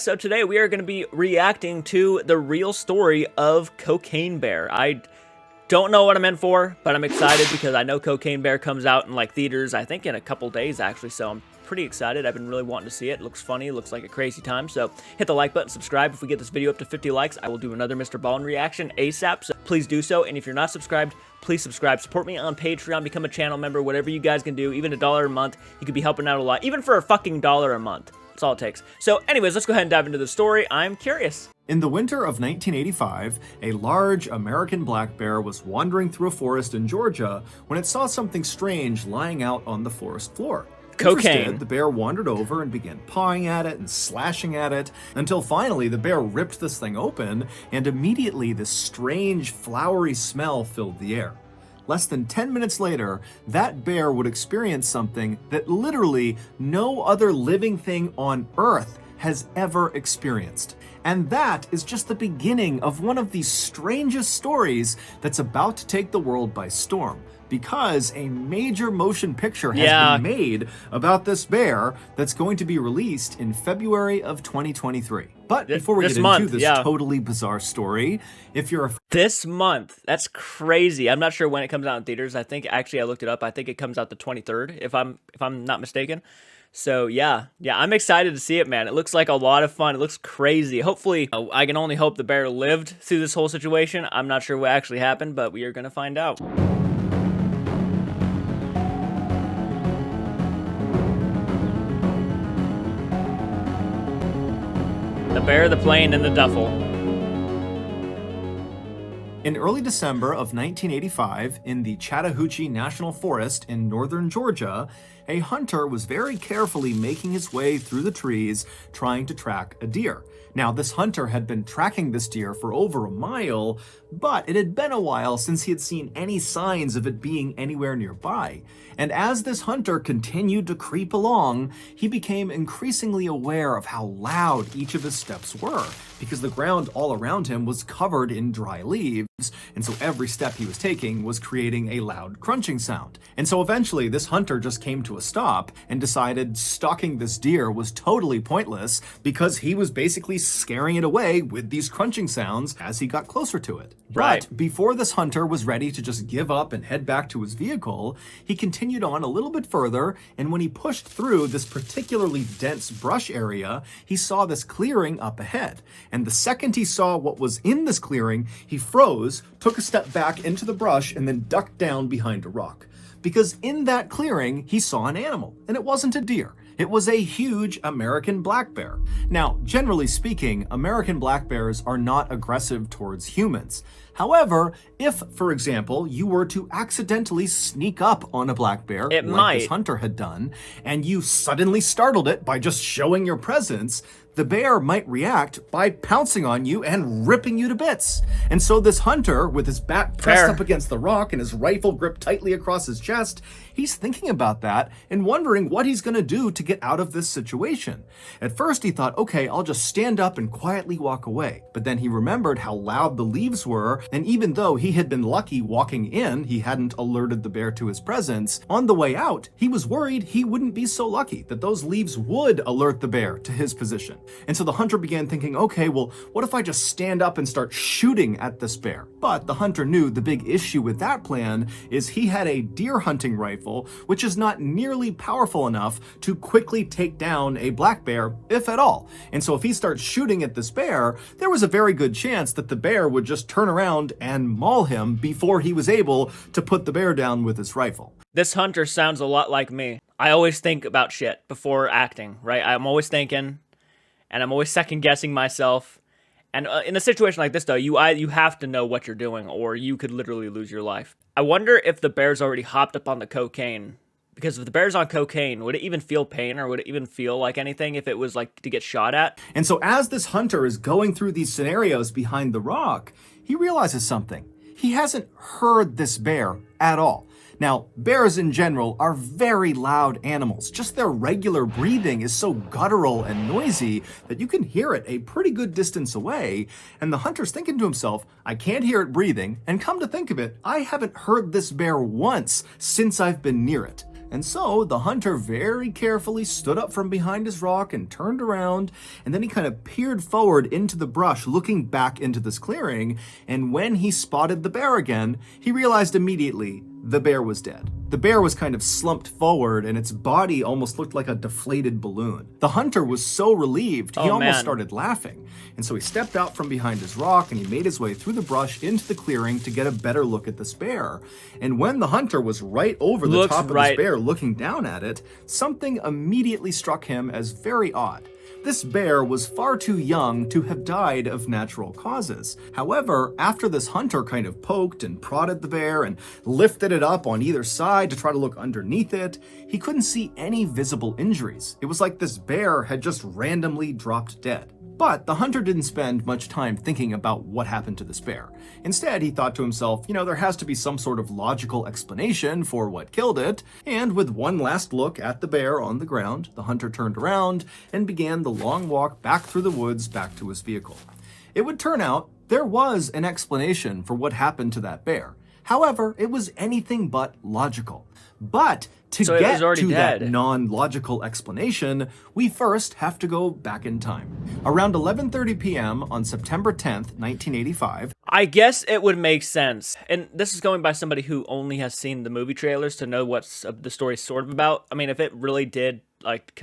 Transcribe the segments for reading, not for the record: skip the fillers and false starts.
So today we are going to be reacting to the real story of Cocaine Bear. I don't know what I'm in for, but I'm excited because I know Cocaine Bear comes out in like theaters, I think in a couple days actually, so I'm pretty excited. I've been really wanting to see it. It looks funny, it looks like a crazy time, so hit the like button, subscribe. If we get this video up to 50 likes, I will do another Mr. Ballin reaction ASAP, so please do so. And if you're not subscribed, please subscribe. Support me on Patreon, become a channel member, whatever you guys can do. Even $1 a month, you could be helping out a lot, even for a fucking $1 a month. That's all it takes. So anyways, let's go ahead and dive into the story. I'm curious. In the winter of 1985, a large American black bear was wandering through a forest in Georgia when it saw something strange lying out on the forest floor. Cocaine. Interested, the bear wandered over and began pawing at it and slashing at it until finally the bear ripped this thing open, and immediately this strange flowery smell filled the air. Less than 10 minutes later, that bear would experience something that literally no other living thing on Earth has ever experienced. And that is just the beginning of one of the strangest stories that's about to take the world by storm, because a major motion picture has been made about this bear that's going to be released in February of 2023. But before we get into this totally bizarre story, if you're This month, that's crazy. I'm not sure when it comes out in theaters. I think, actually I looked it up, I think it comes out the 23rd, if I'm not mistaken. So yeah, I'm excited to see it, man. It looks like a lot of fun. It looks crazy. Hopefully, I can only hope the bear lived through this whole situation. I'm not sure what actually happened, but we are going to find out. The bear, the plane, and the duffel. In early December of 1985, in the Chattahoochee National Forest in northern Georgia, a hunter was very carefully making his way through the trees trying to track a deer. Now, this hunter had been tracking this deer for over a mile, but it had been a while since he had seen any signs of it being anywhere nearby. And as this hunter continued to creep along, he became increasingly aware of how loud each of his steps were, because the ground all around him was covered in dry leaves, and so every step he was taking was creating a loud crunching sound. And so eventually this hunter just came to a stop and decided stalking this deer was totally pointless because he was basically scaring it away with these crunching sounds as he got closer to it. Right. But before this hunter was ready to just give up and head back to his vehicle, he continued on a little bit further, and when he pushed through this particularly dense brush area, he saw this clearing up ahead. And the second he saw what was in this clearing, he froze, took a step back into the brush, and then ducked down behind a rock. Because in that clearing, he saw an animal, and it wasn't a deer. It was a huge American black bear. Now, generally speaking, American black bears are not aggressive towards humans. However, if, for example, you were to accidentally sneak up on a black bear, like this hunter had done, and you suddenly startled it by just showing your presence, the bear might react by pouncing on you and ripping you to bits. And so this hunter, with his back pressed up against the rock and his rifle gripped tightly across his chest, he's thinking about that and wondering what he's gonna do to get out of this situation. At first he thought, okay, I'll just stand up and quietly walk away. But then he remembered how loud the leaves were, and even though he had been lucky walking in, he hadn't alerted the bear to his presence, on the way out, he was worried he wouldn't be so lucky, that those leaves would alert the bear to his position. And so the hunter began thinking, okay, well, what if I just stand up and start shooting at this bear? But the hunter knew the big issue with that plan is he had a deer hunting rifle, which is not nearly powerful enough to quickly take down a black bear, if at all. And so if he starts shooting at this bear, there was a very good chance that the bear would just turn around and maul him before he was able to put the bear down with his rifle. This hunter sounds a lot like me. I always think about shit before acting, right? I'm always thinking, and I'm always second-guessing myself. And in a situation like this, though, you have to know what you're doing, or you could literally lose your life. I wonder if the bear's already hopped up on the cocaine. Because if the bear's on cocaine, would it even feel pain, or would it even feel like anything if it was like to get shot at? And so as this hunter is going through these scenarios behind the rock, he realizes something. He hasn't heard this bear at all. Now, bears in general are very loud animals. Just their regular breathing is so guttural and noisy that you can hear it a pretty good distance away. And the hunter's thinking to himself, I can't hear it breathing, and come to think of it, I haven't heard this bear once since I've been near it. And so the hunter very carefully stood up from behind his rock and turned around, and then he kind of peered forward into the brush, looking back into this clearing, and when he spotted the bear again, he realized immediately the bear was dead. The bear was kind of slumped forward, and its body almost looked like a deflated balloon. The hunter was so relieved, he almost started laughing. And so he stepped out from behind his rock, and he made his way through the brush into the clearing to get a better look at this bear. And when the hunter was right over the top of this bear looking down at it, something immediately struck him as very odd. This bear was far too young to have died of natural causes. However, after this hunter kind of poked and prodded the bear and lifted it up on either side to try to look underneath it, he couldn't see any visible injuries. It was like this bear had just randomly dropped dead. But the hunter didn't spend much time thinking about what happened to this bear. Instead, he thought to himself, there has to be some sort of logical explanation for what killed it. And with one last look at the bear on the ground, the hunter turned around and began the long walk back through the woods back to his vehicle. It would turn out there was an explanation for what happened to that bear. However, it was anything but logical. But to get to that non-logical explanation, we first have to go back in time. Around 11:30 p.m. on September 10th, 1985. I guess it would make sense. And this is going by somebody who only has seen the movie trailers to know what the story's sort of about. I mean, if it really did like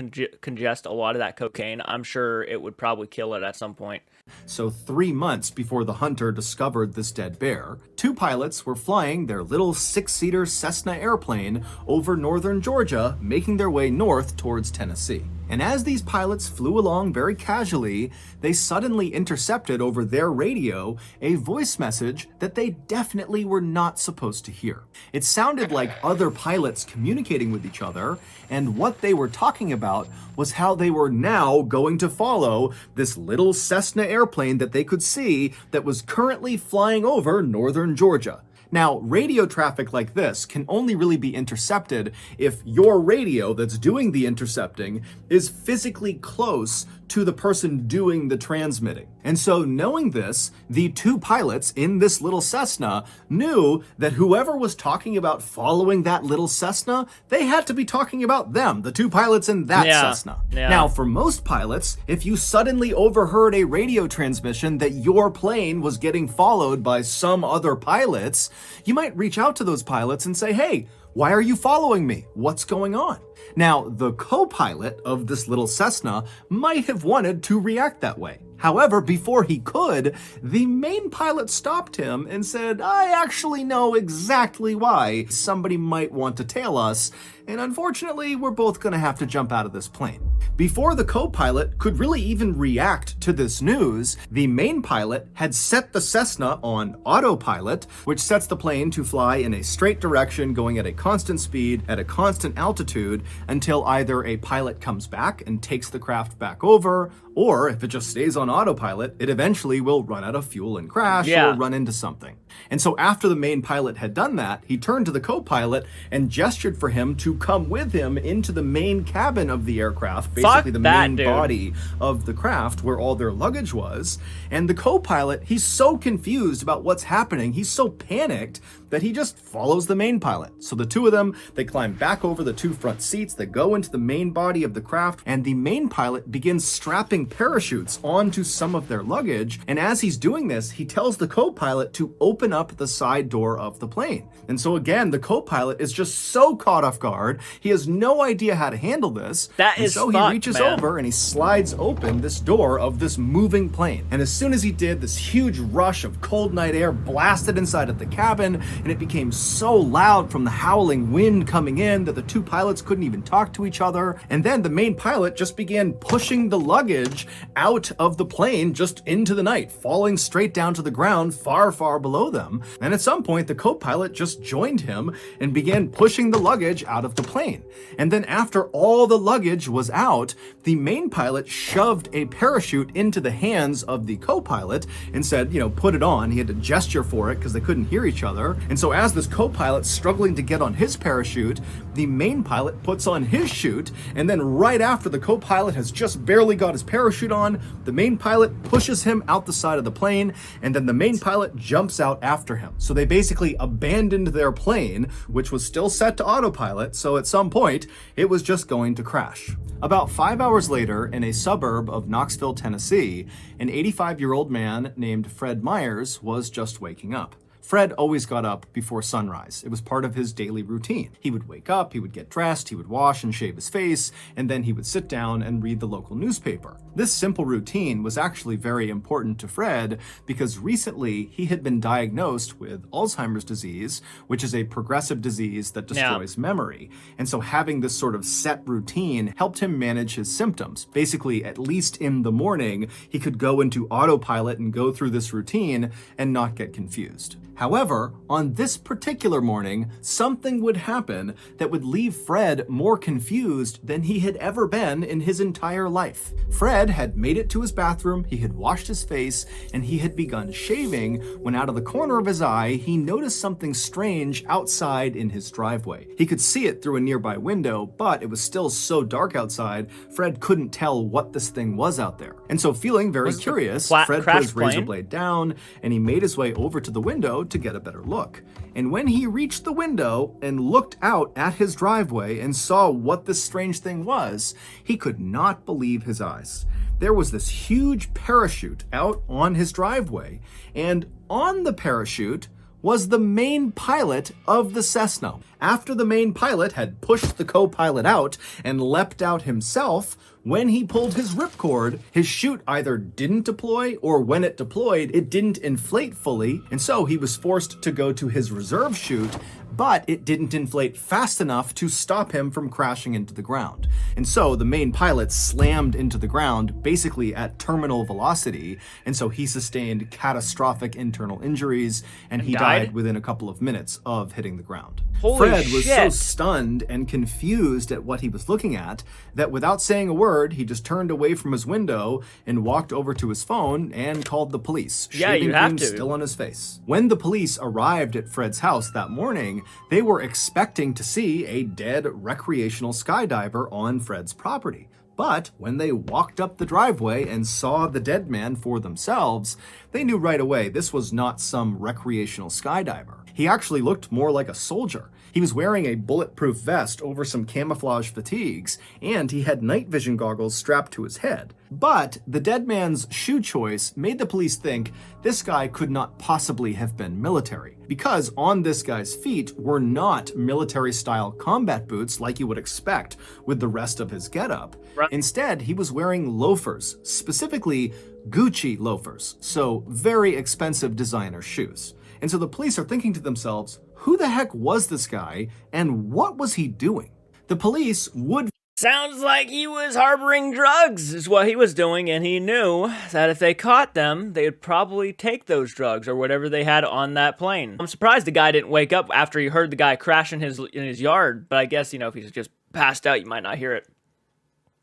congest a lot of that cocaine, I'm sure it would probably kill it at some point. So 3 months before the hunter discovered this dead bear, two pilots were flying their little 6-seater Cessna airplane over northern Georgia, making their way north towards Tennessee. And as these pilots flew along very casually, they suddenly intercepted over their radio a voice message that they definitely were not supposed to hear. It sounded like other pilots communicating with each other, and what they were talking about was how they were now going to follow this little Cessna airplane that they could see that was currently flying over northern Georgia. Now, radio traffic like this can only really be intercepted if your radio that's doing the intercepting is physically close to the person doing the transmitting. And so knowing this, the two pilots in this little Cessna knew that whoever was talking about following that little Cessna, they had to be talking about them, the two pilots in that Cessna. Now, for most pilots, if you suddenly overheard a radio transmission that your plane was getting followed by some other pilots, you might reach out to those pilots and say, hey, why are you following me? What's going on? Now, the co-pilot of this little Cessna might have wanted to react that way. However, before he could, the main pilot stopped him and said, I actually know exactly why somebody might want to tail us, and unfortunately, we're both going to have to jump out of this plane. Before the co-pilot could really even react to this news, the main pilot had set the Cessna on autopilot, which sets the plane to fly in a straight direction going at a constant speed at a constant altitude until either a pilot comes back and takes the craft back over, or if it just stays on autopilot, it eventually will run out of fuel and crash or run into something. And so after the main pilot had done that, he turned to the co-pilot and gestured for him to come with him into the main cabin of the aircraft, basically the main body of the craft where all their luggage was. And the co-pilot, he's so confused about what's happening, he's so panicked that he just follows the main pilot. So the two of them, they climb back over the two front seats, they go into the main body of the craft, and the main pilot begins strapping parachutes onto some of their luggage. And as he's doing this, he tells the co-pilot to open up the side door of the plane. And so again, the co-pilot is just so caught off guard, he has no idea how to handle this. So he reaches over and he slides open this door of this moving plane. And as soon as he did, this huge rush of cold night air blasted inside of the cabin, and it became so loud from the howling wind coming in that the two pilots couldn't even talk to each other. And then the main pilot just began pushing the luggage out of the plane just into the night, falling straight down to the ground far, far below them. And at some point, the co-pilot just joined him and began pushing the luggage out of the plane. And then after all the luggage was out, the main pilot shoved a parachute into the hands of the co-pilot and said, put it on. He had to gesture for it because they couldn't hear each other. And so as this co-pilot's struggling to get on his parachute, the main pilot puts on his chute, and then right after the co-pilot has just barely got his parachute on, the main pilot pushes him out the side of the plane, and then the main pilot jumps out out after him. So they basically abandoned their plane, which was still set to autopilot, so at some point, it was just going to crash. About 5 hours later, in a suburb of Knoxville, Tennessee, an 85-year-old man named Fred Myers was just waking up. Fred always got up before sunrise. It was part of his daily routine. He would wake up, he would get dressed, he would wash and shave his face, and then he would sit down and read the local newspaper. This simple routine was actually very important to Fred because recently he had been diagnosed with Alzheimer's disease, which is a progressive disease that destroys memory. And so having this sort of set routine helped him manage his symptoms. Basically, at least in the morning, he could go into autopilot and go through this routine and not get confused. However, on this particular morning, something would happen that would leave Fred more confused than he had ever been in his entire life. Fred had made it to his bathroom, he had washed his face, and he had begun shaving when out of the corner of his eye, he noticed something strange outside in his driveway. He could see it through a nearby window, but it was still so dark outside, Fred couldn't tell what this thing was out there. And so feeling very curious, Fred put his razor blade down, and he made his way over to the window to get a better look. And when he reached the window and looked out at his driveway and saw what this strange thing was, he could not believe his eyes. There was this huge parachute out on his driveway, and on the parachute was the main pilot of the Cessna. After the main pilot had pushed the co-pilot out and leapt out himself, when he pulled his ripcord, his chute either didn't deploy or when it deployed, it didn't inflate fully, and so he was forced to go to his reserve chute, but it didn't inflate fast enough to stop him from crashing into the ground. And so the main pilot slammed into the ground, basically at terminal velocity, and so he sustained catastrophic internal injuries, and he died within a couple of minutes of hitting the ground. Holy Fred was shit. so stunned and confused at what he was looking at that without saying a word, he just turned away from his window and walked over to his phone and called the police, shaving cream still on his face. When the police arrived at Fred's house that morning, they were expecting to see a dead recreational skydiver on Fred's property. But when they walked up the driveway and saw the dead man for themselves, they knew right away this was not some recreational skydiver. He actually looked more like a soldier. He was wearing a bulletproof vest over some camouflage fatigues, and he had night vision goggles strapped to his head. But the dead man's shoe choice made the police think this guy could not possibly have been military, because on this guy's feet were not military-style combat boots like you would expect with the rest of his getup. Right. Instead, he was wearing loafers, specifically Gucci loafers, so very expensive designer shoes. And so the police are thinking to themselves, who the heck was this guy, and what was he doing? The police would... Sounds like he was harboring drugs is what he was doing, and he knew that if they caught them, they'd probably take those drugs or whatever they had on that plane. I'm surprised the guy didn't wake up after he heard the guy crash in his yard, but I guess, you know, if he's just passed out, you might not hear it.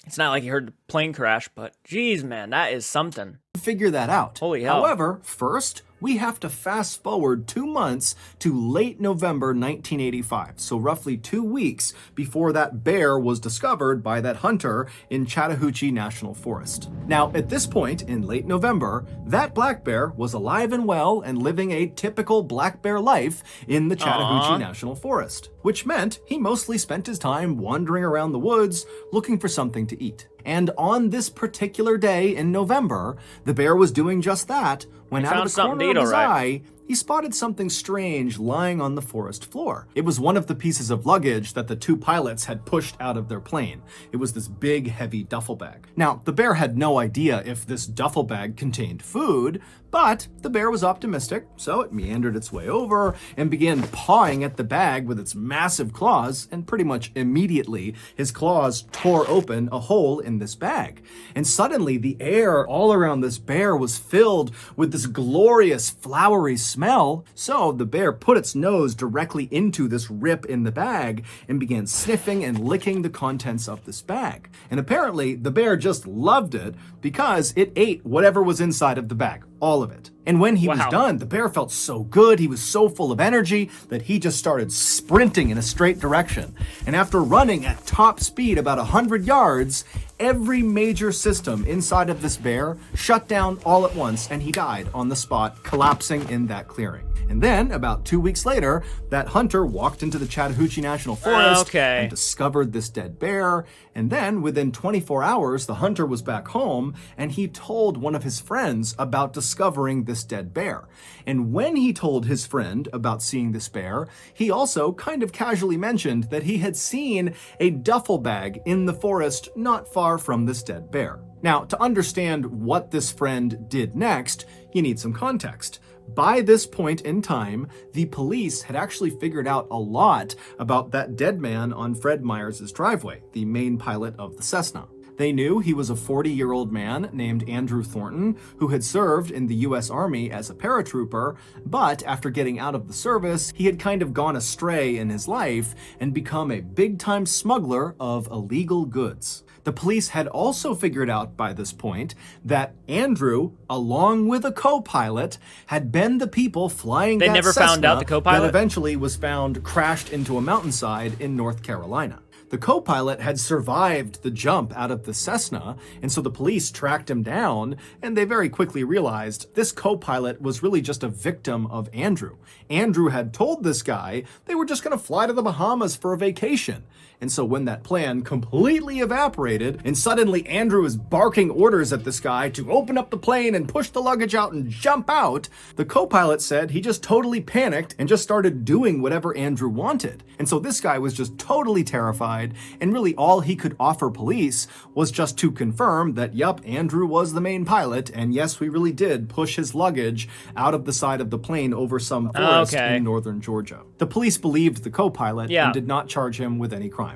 It's not like he heard the plane crash, but geez, man, that is something. Figure that out. Holy hell. However, first, we have to fast forward 2 months to late November 1985, so roughly 2 weeks before that bear was discovered by that hunter in Chattahoochee National Forest. Now, at this point in late November, that black bear was alive and well and living a typical black bear life in the Chattahoochee National Forest, which meant he mostly spent his time wandering around the woods looking for something to eat. And on this particular day in November, the bear was doing just that when out of the corner of his eye, he spotted something strange lying on the forest floor. It was one of the pieces of luggage that the two pilots had pushed out of their plane. It was this big, heavy duffel bag. Now, the bear had no idea if this duffel bag contained food, but the bear was optimistic, so it meandered its way over and began pawing at the bag with its massive claws, and pretty much immediately, his claws tore open a hole in this bag. And suddenly, the air all around this bear was filled with this glorious, flowery smell, so the bear put its nose directly into this rip in the bag and began sniffing and licking the contents of this bag. And apparently, the bear just loved it because it ate whatever was inside of the bag. all of it. And when he was Wow. done, the bear felt so good, he was so full of energy that he just started sprinting in a straight direction. And after running at top speed about 100 yards, every major system inside of this bear shut down all at once, and he died on the spot, collapsing in that clearing. And then, about 2 weeks later, that hunter walked into the Chattahoochee National Forest and discovered this dead bear. And then, within 24 hours, the hunter was back home, and he told one of his friends about discovering this dead bear. And when he told his friend about seeing this bear, he also kind of casually mentioned that he had seen a duffel bag in the forest not far from this dead bear. Now, to understand what this friend did next, you need some context. By this point in time, the police had actually figured out a lot about that dead man on Fred Myers' driveway, the main pilot of the Cessna. They knew he was a 40-year-old man named Andrew Thornton, who had served in the U.S. Army as a paratrooper, but after getting out of the service, he had kind of gone astray in his life and become a big-time smuggler of illegal goods. The police had also figured out by this point that Andrew, along with a co-pilot, had been the people flying that Cessna. They never found out the co-pilot? That eventually was found crashed into a mountainside in North Carolina. The co-pilot had survived the jump out of the Cessna, and so the police tracked him down, and they very quickly realized this co-pilot was really just a victim of Andrew. Andrew had told this guy they were just going to fly to the Bahamas for a vacation. And so when that plan completely evaporated, and suddenly Andrew is barking orders at this guy to open up the plane and push the luggage out and jump out, the co-pilot said he just totally panicked and just started doing whatever Andrew wanted. And so this guy was just totally terrified, and really all he could offer police was just to confirm that, yup, Andrew was the main pilot, and yes, we really did push his luggage out of the side of the plane over some forest in northern Georgia. The police believed the co-pilot and did not charge him with any crime.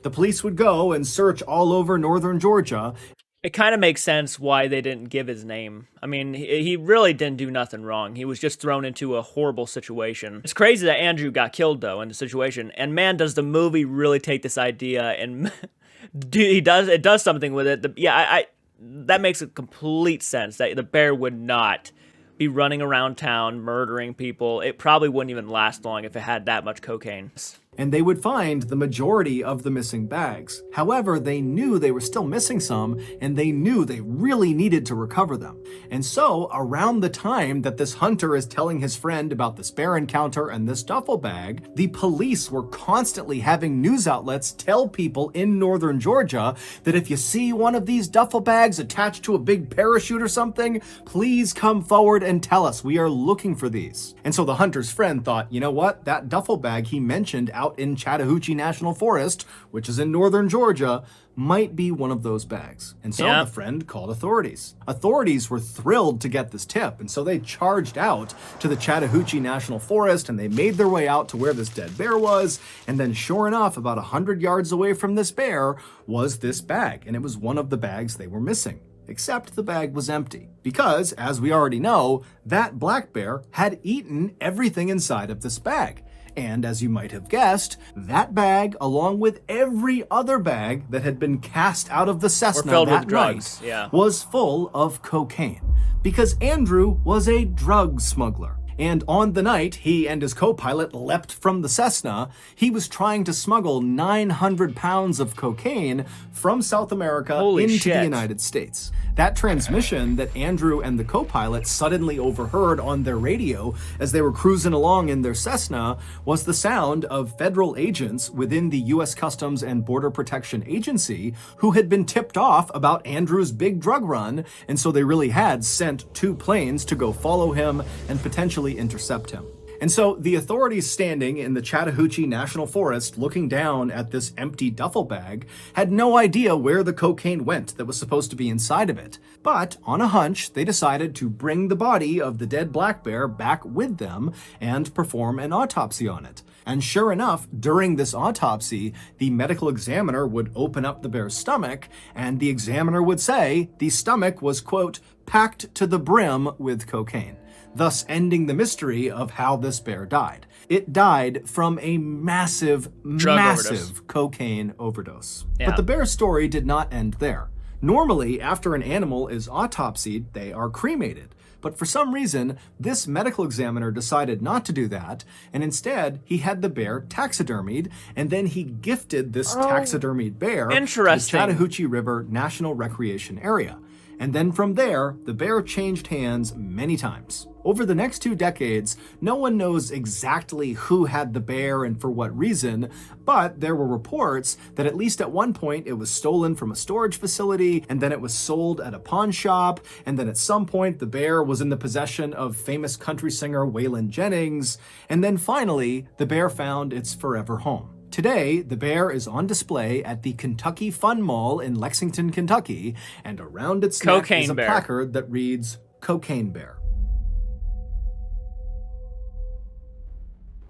The police would go and search all over northern Georgia. It kind of makes sense why they didn't give his name. I mean, he really didn't do nothing wrong. He was just thrown into a horrible situation. It's crazy that Andrew got killed, though, in the situation. And man, does the movie really take this idea and it does something with it. That makes a complete sense that the bear would not be running around town murdering people. It probably wouldn't even last long if it had that much cocaine. And they would find the majority of the missing bags. However, they knew they were still missing some, and they knew they really needed to recover them. And so, around the time that this hunter is telling his friend about this bear encounter and this duffel bag, the police were constantly having news outlets tell people in northern Georgia that if you see one of these duffel bags attached to a big parachute or something, please come forward and tell us. We are looking for these. And so the hunter's friend thought, you know what? That duffel bag he mentioned out in Chattahoochee National Forest, which is in northern Georgia, might be one of those bags. And so the friend called authorities. Authorities were thrilled to get this tip, and so they charged out to the Chattahoochee National Forest, and they made their way out to where this dead bear was. And then sure enough, about 100 yards away from this bear was this bag, and it was one of the bags they were missing. Except the bag was empty, because, as we already know, that black bear had eaten everything inside of this bag. And as you might have guessed, that bag, along with every other bag that had been cast out of the Cessna that night, was full of cocaine. Because Andrew was a drug smuggler. And on the night he and his co-pilot leapt from the Cessna, he was trying to smuggle 900 pounds of cocaine from South America into the United States. That transmission that Andrew and the co-pilot suddenly overheard on their radio as they were cruising along in their Cessna was the sound of federal agents within the U.S. Customs and Border Protection Agency who had been tipped off about Andrew's big drug run, and so they really had sent 2 planes to go follow him and potentially intercept him. And so the authorities standing in the Chattahoochee National Forest looking down at this empty duffel bag had no idea where the cocaine went that was supposed to be inside of it. But on a hunch, they decided to bring the body of the dead black bear back with them and perform an autopsy on it. And sure enough, during this autopsy, the medical examiner would open up the bear's stomach, and the examiner would say the stomach was, quote, packed to the brim with cocaine, thus ending the mystery of how this bear died. It died from a massive cocaine overdose. But the bear's story did not end there. Normally, after an animal is autopsied, they are cremated. But for some reason, this medical examiner decided not to do that, and instead he had the bear taxidermied, and then he gifted this taxidermied bear to the Interesting. Chattahoochee River National Recreation Area. And then from there, the bear changed hands many times. Over the next 2 decades, no one knows exactly who had the bear and for what reason, but there were reports that at least at one point it was stolen from a storage facility, and then it was sold at a pawn shop, and then at some point the bear was in the possession of famous country singer Waylon Jennings, and then finally the bear found its forever home. Today, the bear is on display at the Kentucky Fun Mall in Lexington, Kentucky, and around its neck is a placard that reads, "Cocaine Bear."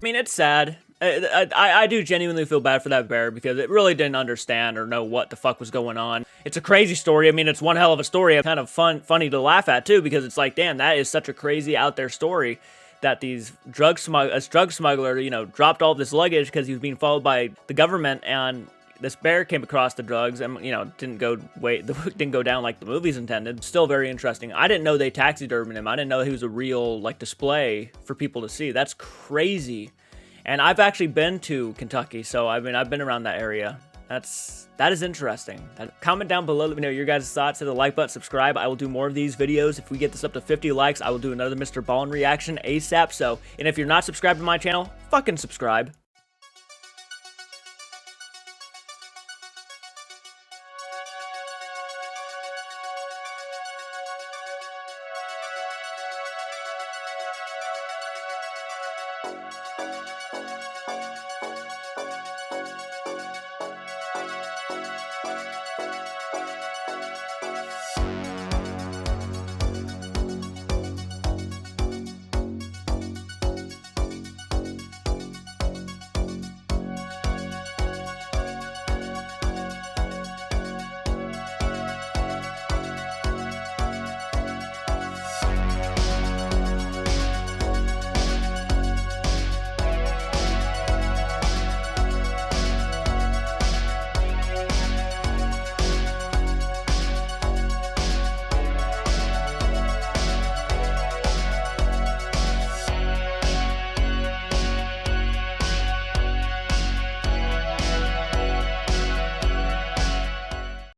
I mean, it's sad. I do genuinely feel bad for that bear because it really didn't understand or know what the fuck was going on. It's a crazy story. I mean, it's one hell of a story. Kind of funny to laugh at, too, because it's like, damn, that is such a crazy out there story that these drug smuggler, you know, dropped all this luggage because he was being followed by the government, and this bear came across the drugs and, you know, didn't go down like the movies intended. Still very interesting. I didn't know they taxidermied him. I didn't know he was a real, like, display for people to see. That's crazy. And I've actually been to Kentucky, so I mean, I've been around that area. That is interesting. Comment down below, let me know your guys' thoughts. Hit the like button, subscribe. I will do more of these videos. If we get this up to 50 likes, I will do another Mr. Ballin reaction ASAP. So, and if you're not subscribed to my channel, fucking subscribe.